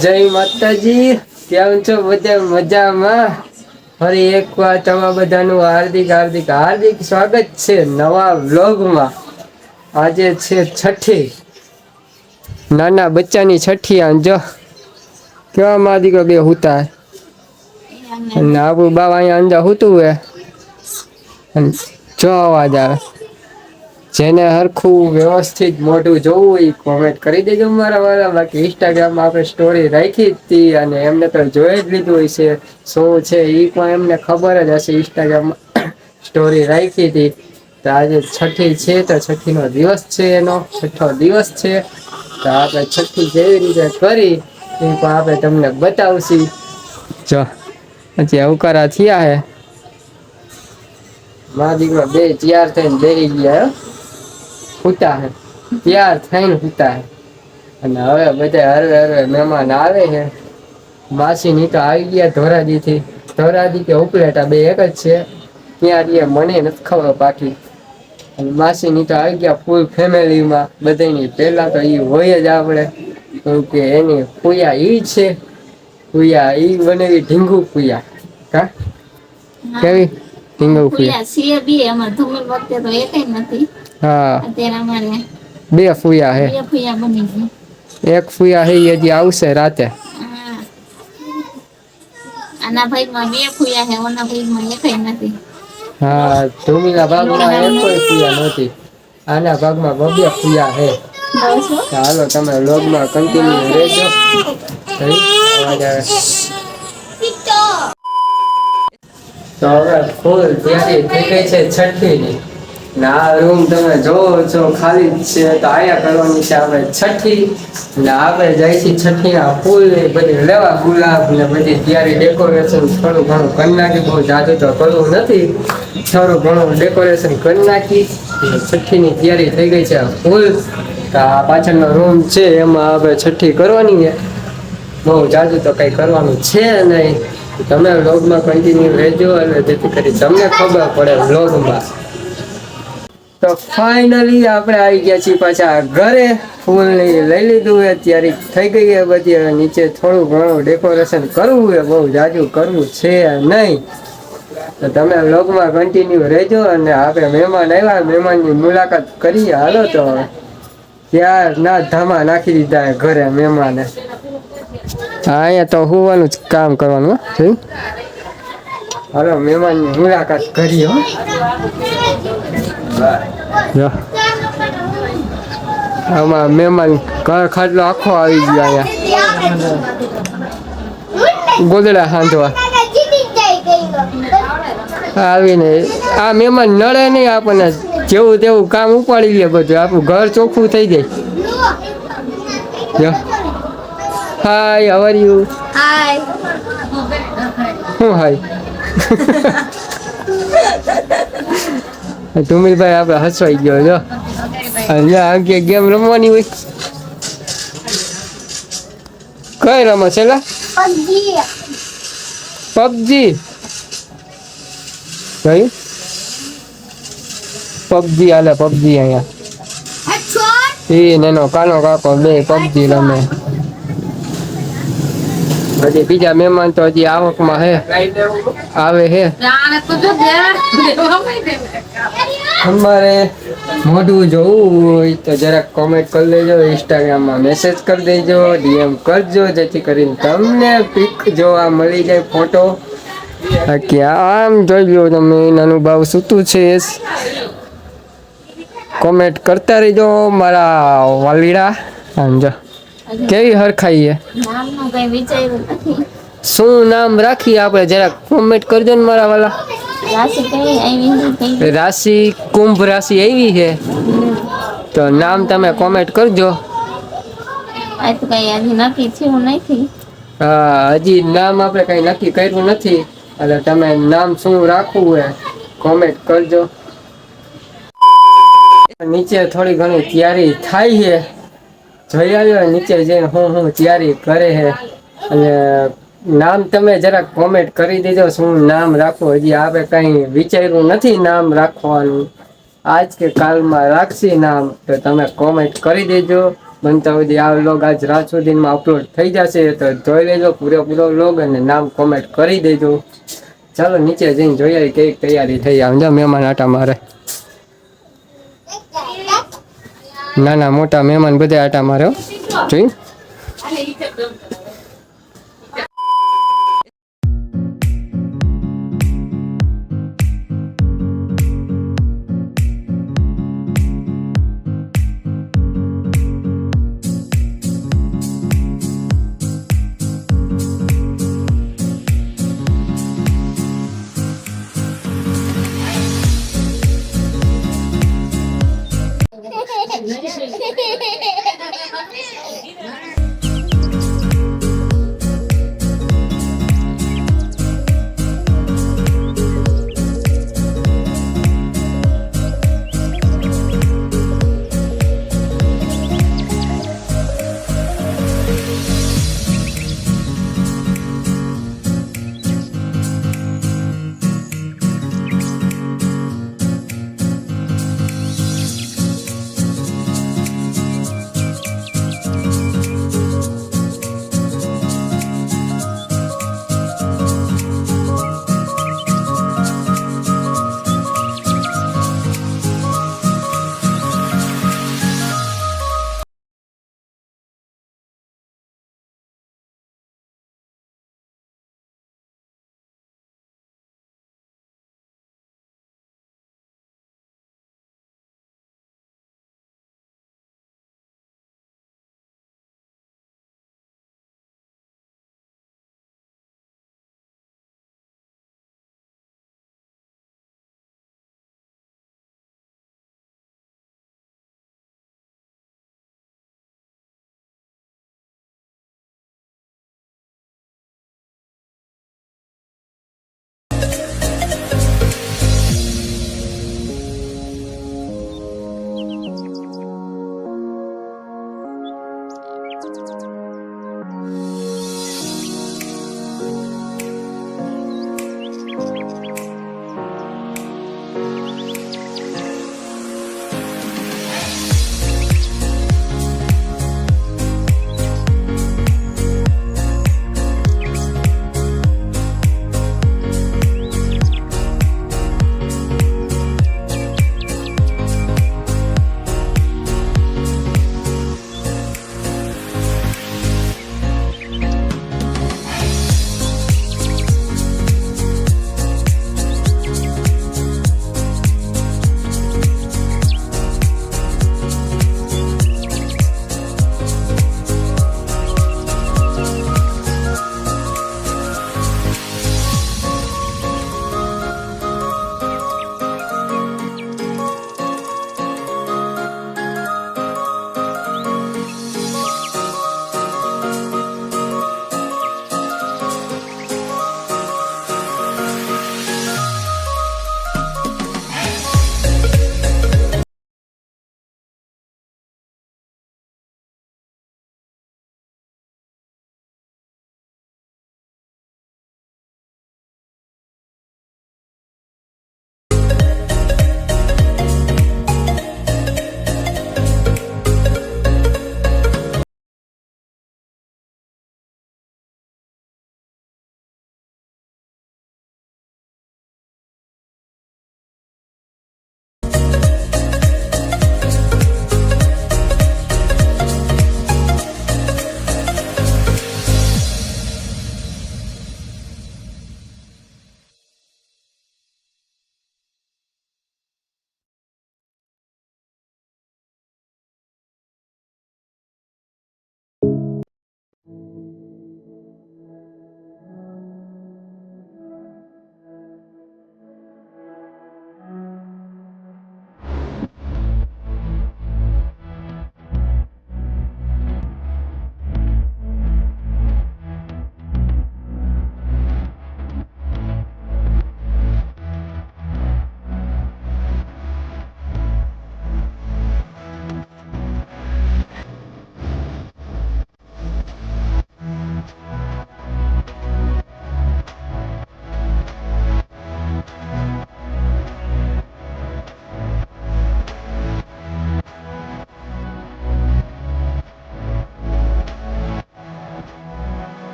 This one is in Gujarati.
જય માતાજી, કેમ છો બધા મજામાં? ફરી એકવાર તમારા બધાનું હાર્દિક હાર્દિક હાર્દિક સ્વાગત છે નવા વ્લોગમાં. આજે છે છઠ્ઠી, નાના બચ્ચાની છઠ્ઠી. આંજો કેવા માદી બે હુતા આબુ બાવા અહીંયા અંદર હુતું હે. જો અવાજ આવે, જેને હરખું વ્યવસ્થિત મોઢું જોવું હોય કોમેન્ટ કરી દેજો મારા વાળા. બાકી ઇન્સ્ટાગ્રામમાં આપણે સ્ટોરી રાખી હતી અને એમને તો જોઈ જ લીધું હોય છે શું છે એ પણ એમને ખબર જ હશે. ઇન્સ્ટાગ્રામમાં સ્ટોરી રાખી હતી. તો આજે છઠ્ઠી છે, તો છઠ્ઠી નો દિવસ છે, એનો છઠ્ઠો દિવસ છે. તો આપણે છઠ્ઠી જેવી રીતે કરી એ પણ આપણે તમને બતાવશી. જો પછી અવકારા થયા હે, મા દીકરો બે તૈયાર થઈને બેસી ગયા. હુતા હે, તૈયાર થઈને હુતા હે. અને હવે બધા હરવે હરવે મહેમાન આવે છે. માસી ની તો આવી ગયા ધોરાજી થી. ધોરાજી કે ઉપલેટા બે એક જ છે. ત્યાં મને નથી ખબર બાકી. માસી ની તો આવી ગયા ફૂલ ફેમિલી માં બધાની. પેલા તો ઈ હોય જ આપડે કે એની ફૂયા ઈ છે. ફૂયા ઈ બનેવી ઢીંગુ ફૂયા. કા કેવી ઢીંગુ ફૂયા છીએ બી અમાર ધુમેલ વખતે તો એકય નથી. હા, અત્યારે અમારે બે ફૂયા હે. બે ફૂયા બની ગઈ. એક ફૂયા હે ઈ હજી આવશે રાતે. આના ભાગમાં બે ફૂયા હે, ઓના ભાગમાં એકય નથી. હા, ધૂમીના ભાગમાં એકોય ફૂયા નહોતી. આના ભાગમાં બબે ફૂયા હે. હાલો તમે વ્લોગમાં કન્ટિન્યુ રહેજો. અવાજ આવે તો હવે ફૂલ તૈયારી થઈ ગઈ છે છઠ્ઠીની. ને આ રૂમ તમે જોવો છો ખાલી જ છે. તો આયા કરવાની છે આપણે છઠ્ઠી. ને આપણે જઈશું છઠ્ઠી ના ફૂલ ને બધી લેવા, ગુલાબ ને બધી તૈયારી ડેકોરેશન થોડું ઘણું કરી નાખી. બહુ જાજુ તો કરવું નથી, થોડું ઘણું ડેકોરેશન કરી નાખી. છઠ્ઠી ની તૈયારી થઈ ગઈ છે ફૂલ. તો આ પાછળનો રૂમ છે એમાં આપણે છઠ્ઠી કરવાની છે. બહુ જાજુ તો કઈ કરવાનું છે નહીં. તમે વ્લોગમાં કન્ટિન્યુ રહેજો અને જેથી કરી તમને ખબર પડે વ્લોગમાં. તો ફાઇનલી આપણે આવી ગયા છીએ પાછા ઘરે. ફૂલની લઈ લીધું હોય, તૈયારી થઈ ગઈ છે બધી. હવે નીચે થોડું ઘણું ડેકોરેશન કરવું છે, બહુ જાજુ કરવું છે નહીં. તો તમે વ્લોગમાં કન્ટિન્યુ રહેજો. અને આપણે મહેમાન આવ્યા, મહેમાનની મુલાકાત કરીએ. હાલો તો ત્યાં ના ધામા નાખી દીધા ઘરે મહેમાને. હા, અહીંયા તો હોવાનું જ કામ કરવાનું. હાલો મહેમાનની મુલાકાત કરીએ. આમાં મહેમાન ઘર ખાટલો આખો આવી ગયો. અહીંયા ગોદડા હાંધવા આવીને આ મહેમાન નડે નહીં આપણને. જેવું તેવું કામ ઉપાડી લે બધું, આપણું ઘર ચોખ્ખું થઈ જાય. હાય, હાઉ આર યુ? હાય. શું હાય? ધુમિલભાઈ આપણે હસવાઈ ગયો. જો અહીંયા ગેમ રમવાની હોય. કઈ રમો છે? પબજી. કઈ પબજી હાલે? પબજી અહીંયા એ નેનો કાનો કાકો બે પબજી રમે. હજી બીજા મહેમાન તો હજી આવકમાં હે, આવે હે. અમારે મોઢું જોવું હોય તો જરાક કોમેન્ટ કરી દેજો, ઇન્સ્ટાગ્રામમાં મેસેજ કરી દેજો, ડીએમ કરજો, જેથી કરીને તમને પિક જોવા મળી જાય, ફોટો. બાકી આમ જોઈ લો તમે, નાનું બાવ સૂતું છે. કોમેન્ટ કરતા રહેજો મારા વાલીડા. સમજો કેવી હરખાઈ છે. શું નામ રાખીએ આપણે? જરાક કોમેન્ટ કરજો ને મારા વાલા. રાશિ કુંભ રાશિ આવી છે તો નામ તમે કોમેન્ટ કરજો. હા, હજી નામ આપણે કઈ નક્કી કર્યું નથી, એટલે તમે નામ શું રાખવું હોય કોમેન્ટ કરજો. નીચે થોડી ઘણી તૈયારી થાય છે, જોઈ આવ્યો નીચે જઈને હું તૈયારી કરે છે. અને નામ તમે જરાક કોમેન્ટ કરી દેજો શું નામ રાખવું. હજી આપણે કઈ વિચાર્યું નથી નામ રાખવાનું, આજ કે કાલમાં રાખશી નામ. તો તમે કોમેન્ટ કરી દેજો. બનતા સુધી આ વ્લોગ આજ રાત સુધીમાં અપલોડ થઈ જશે, તો જોઈ લેજો પૂરેપૂરો વ્લોગ અને નામ કોમેન્ટ કરી દેજો. ચાલો નીચે જઈને જોઈએ કઈ તૈયારી થઈ. આમ જો મહેમાન આટા મારે, નાના મોટા મહેમાન બધા આટા મારે જોઈ.